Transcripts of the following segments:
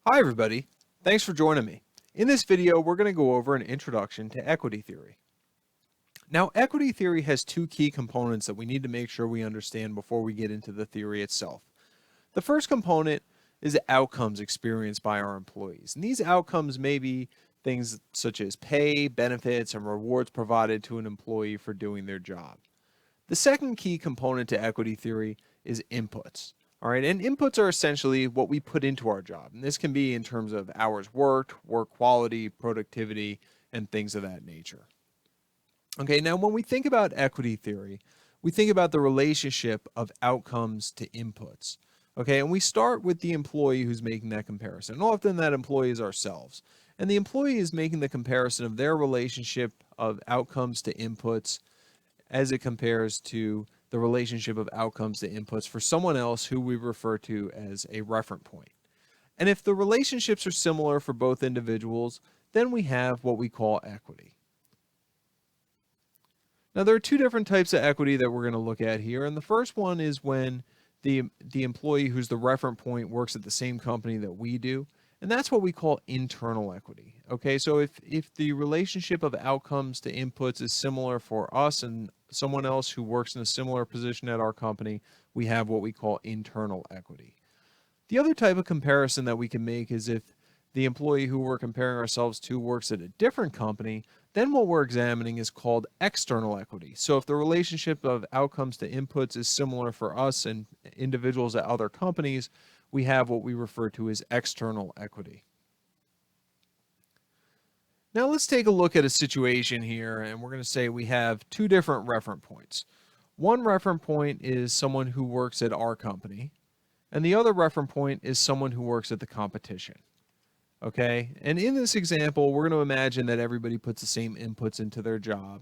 Hi everybody, thanks for joining me. In this video, we're going to go over an introduction to equity theory. Now, equity theory has two key components that we need to make sure we understand before we get into the theory itself. The first component is the outcomes experienced by our employees. And these outcomes may be things such as pay, benefits, and rewards provided to an employee for doing their job. The second key component to equity theory is inputs. All right, and inputs are essentially what we put into our job. And this can be in terms of hours worked, work quality, productivity, and things of that nature. Okay, now when we think about equity theory, we think about the relationship of outcomes to inputs. Okay, and we start with the employee who's making that comparison. And often that employee is ourselves. And the employee is making the comparison of their relationship of outcomes to inputs as it compares to the relationship of outcomes to inputs for someone else who we refer to as a reference point. And if the relationships are similar for both individuals, then we have what we call equity. Now, there are two different types of equity that we're going to look at here. And the first one is when the employee who's the reference point works at the same company that we do. And that's what we call internal equity. Okay, so if the relationship of outcomes to inputs is similar for us and someone else who works in a similar position at our company, we have what we call internal equity. The other type of comparison that we can make is if the employee who we're comparing ourselves to works at a different company, then what we're examining is called external equity. So if the relationship of outcomes to inputs is similar for us and individuals at other companies, we have what we refer to as external equity. Now let's take a look at a situation here, and we're going to say we have two different reference points. One reference point is someone who works at our company, and the other reference point is someone who works at the competition. Okay, and in this example, we're going to imagine that everybody puts the same inputs into their job,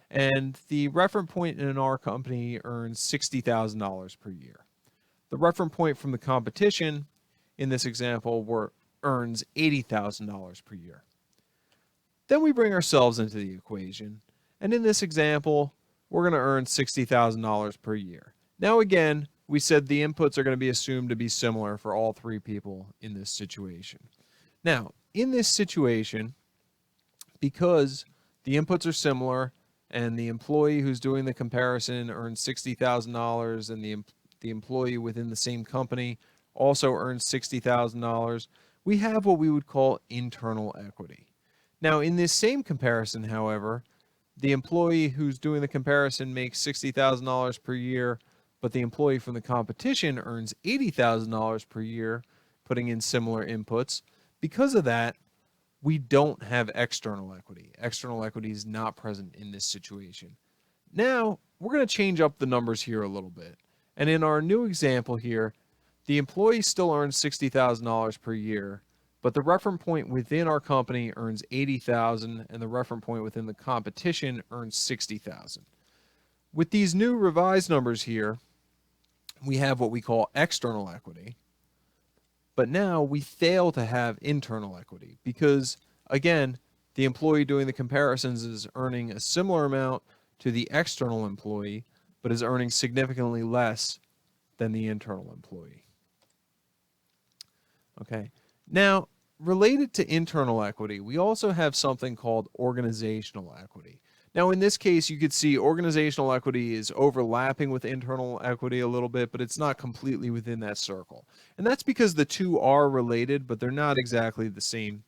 and the reference point in our company earns $60,000 per year. The reference point from the competition in this example earns $80,000 per year. Then we bring ourselves into the equation, and in this example, we're going to earn $60,000 per year. Now again, we said the inputs are going to be assumed to be similar for all three people in this situation. Now, in this situation, because the inputs are similar and the employee who's doing the comparison earns $60,000 and the employee within the same company also earns $60,000, we have what we would call internal equity. Now, in this same comparison, however, the employee who's doing the comparison makes $60,000 per year, but the employee from the competition earns $80,000 per year, putting in similar inputs. Because of that, we don't have external equity. External equity is not present in this situation. Now, we're going to change up the numbers here a little bit. And in our new example here, the employee still earns $60,000 per year, but the reference point within our company earns $80,000 and the reference point within the competition earns $60,000. With these new revised numbers here, we have what we call external equity. But now we fail to have internal equity because, again, the employee doing the comparisons is earning a similar amount to the external employee, but is earning significantly less than the internal employee. Okay. Now, related to internal equity, we also have something called organizational equity. Now, in this case, you could see organizational equity is overlapping with internal equity a little bit, but it's not completely within that circle. And that's because the two are related, but they're not exactly the same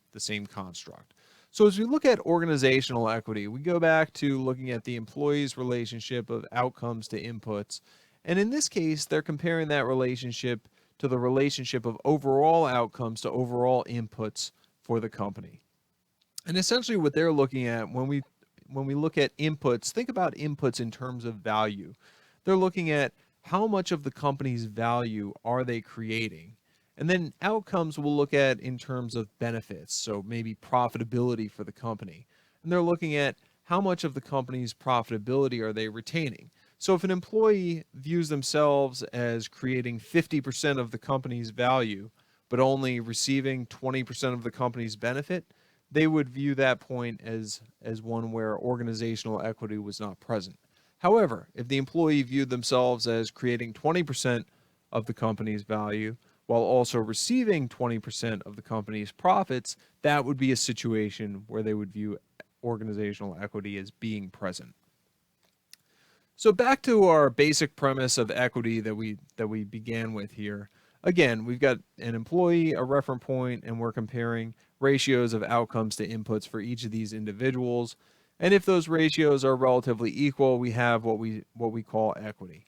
construct. So as we look at organizational equity, we go back to looking at the employee's relationship of outcomes to inputs. And in this case, they're comparing that relationship to the relationship of overall outcomes to overall inputs for the company. And essentially what they're looking at when we look at inputs, think about inputs in terms of value. They're looking at how much of the company's value are they creating? And then outcomes we'll look at in terms of benefits, so maybe profitability for the company. And they're looking at how much of the company's profitability are they retaining? So if an employee views themselves as creating 50% of the company's value, but only receiving 20% of the company's benefit, they would view that point as one where organizational equity was not present. However, if the employee viewed themselves as creating 20% of the company's value, while also receiving 20% of the company's profits, that would be a situation where they would view organizational equity as being present. So back to our basic premise of equity that we began with here. Again, we've got an employee, a reference point, and we're comparing ratios of outcomes to inputs for each of these individuals. And if those ratios are relatively equal, we have what we call equity.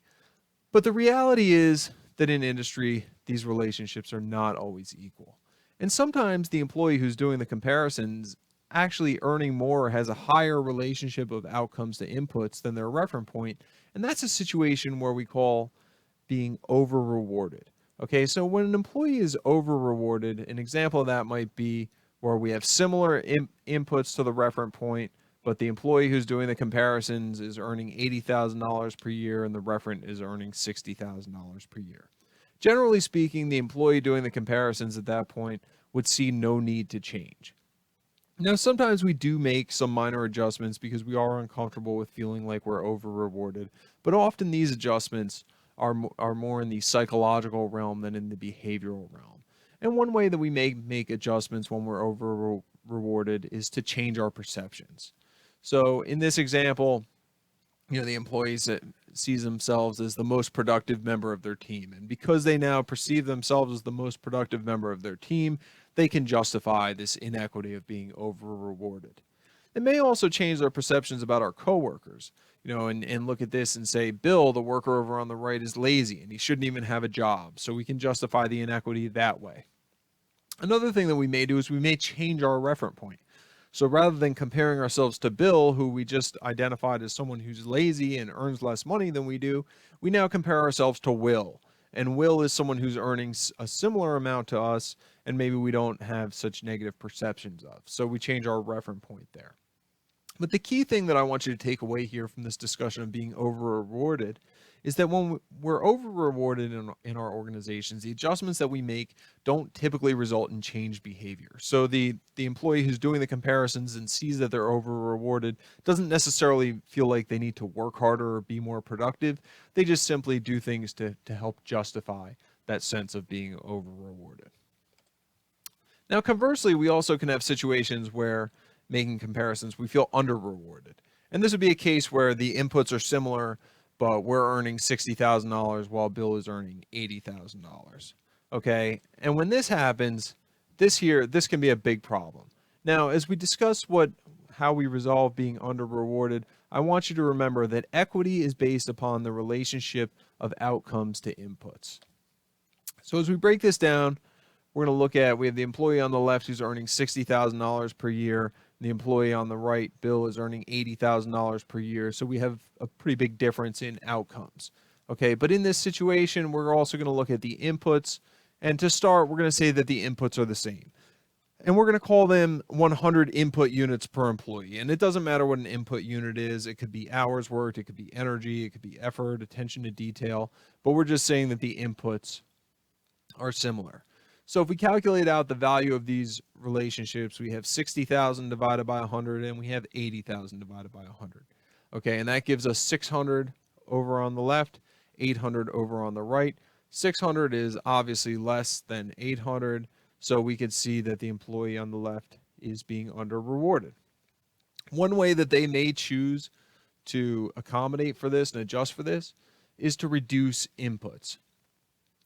But the reality is that in industry, these relationships are not always equal. And sometimes the employee who's doing the comparisons actually earning more has a higher relationship of outcomes to inputs than their reference point. And that's a situation where we call being over rewarded. Okay, so when an employee is over rewarded, an example of that might be where we have similar inputs to the reference point, but the employee who's doing the comparisons is earning $80,000 per year and the referent is earning $60,000 per year. Generally speaking, the employee doing the comparisons at that point would see no need to change. Now, sometimes we do make some minor adjustments because we are uncomfortable with feeling like we're over rewarded, but often these adjustments are more in the psychological realm than in the behavioral realm. And one way that we may make adjustments when we're over rewarded is to change our perceptions. So in this example, the employees that sees themselves as the most productive member of their team. And because they now perceive themselves as the most productive member of their team, they can justify this inequity of being over rewarded. It may also change their perceptions about our coworkers, and look at this and say, Bill, the worker over on the right, is lazy and he shouldn't even have a job. So we can justify the inequity that way. Another thing that we may do is we may change our reference point. So rather than comparing ourselves to Bill, who we just identified as someone who's lazy and earns less money than we do, we now compare ourselves to Will. And Will is someone who's earning a similar amount to us, and maybe we don't have such negative perceptions of. So we change our reference point there. But the key thing that I want you to take away here from this discussion of being over rewarded is that when we're over rewarded in our organizations, the adjustments that we make don't typically result in changed behavior. So the employee who's doing the comparisons and sees that they're over rewarded doesn't necessarily feel like they need to work harder or be more productive. They just simply do things to help justify that sense of being over rewarded. Now, conversely, we also can have situations where making comparisons, we feel under rewarded. And this would be a case where the inputs are similar, but we're earning $60,000 while Bill is earning $80,000. Okay. And when this happens, this can be a big problem. Now, as we discuss how we resolve being under rewarded, I want you to remember that equity is based upon the relationship of outcomes to inputs. So as we break this down, we're going to look at, we have the employee on the left who's earning $60,000 per year. The employee on the right, Bill, is earning $80,000 per year. So we have a pretty big difference in outcomes. Okay, but in this situation, we're also going to look at the inputs. And to start, we're going to say that the inputs are the same. And we're going to call them 100 input units per employee. And it doesn't matter what an input unit is. It could be hours worked, it could be energy, it could be effort, attention to detail. But we're just saying that the inputs are similar. So if we calculate out the value of these relationships, we have 60,000 divided by 100, and we have 80,000 divided by 100. Okay, and that gives us 600 over on the left, 800 over on the right. 600 is obviously less than 800, so we could see that the employee on the left is being under rewarded. One way that they may choose to accommodate for this and adjust for this is to reduce inputs.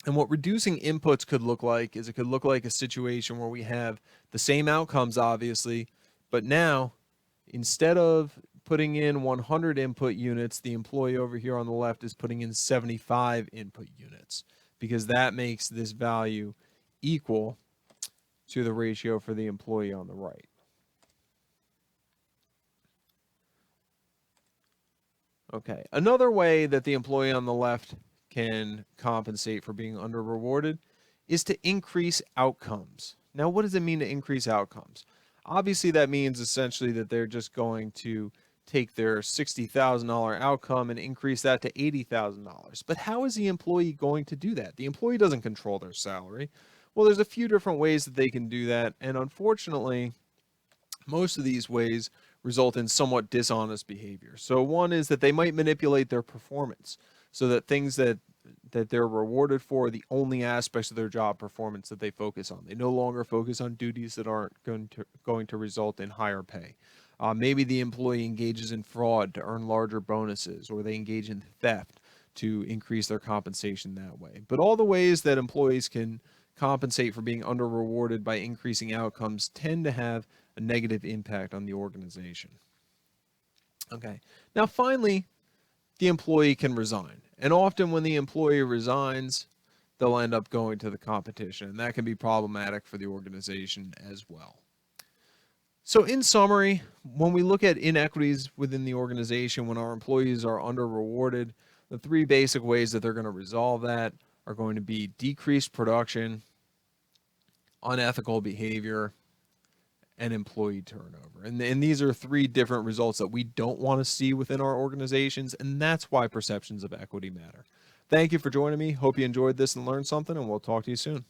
And what reducing inputs could look like is it could look like a situation where we have the same outcomes, obviously, but now instead of putting in 100 input units, the employee over here on the left is putting in 75 input units because that makes this value equal to the ratio for the employee on the right. Okay, another way that the employee on the left can compensate for being under rewarded is to increase outcomes. Now, what does it mean to increase outcomes? Obviously, that means essentially that they're just going to take their $60,000 outcome and increase that to $80,000. But how is the employee going to do that? The employee doesn't control their salary. Well, there's a few different ways that they can do that. And unfortunately, most of these ways result in somewhat dishonest behavior. So one is that they might manipulate their performance so that things that that they're rewarded for the only aspects of their job performance that they focus on. They no longer focus on duties that aren't going to result in higher pay. Maybe the employee engages in fraud to earn larger bonuses, or they engage in theft to increase their compensation that way. But all the ways that employees can compensate for being under rewarded by increasing outcomes tend to have a negative impact on the organization. Okay. Now, finally, the employee can resign. And often when the employee resigns, they'll end up going to the competition. And that can be problematic for the organization as well. So in summary, when we look at inequities within the organization, when our employees are under rewarded, the three basic ways that they're going to resolve that are going to be decreased production, unethical behavior, and employee turnover. And these are three different results that we don't want to see within our organizations, and that's why perceptions of equity matter. Thank you for joining me. Hope you enjoyed this and learned something, and we'll talk to you soon.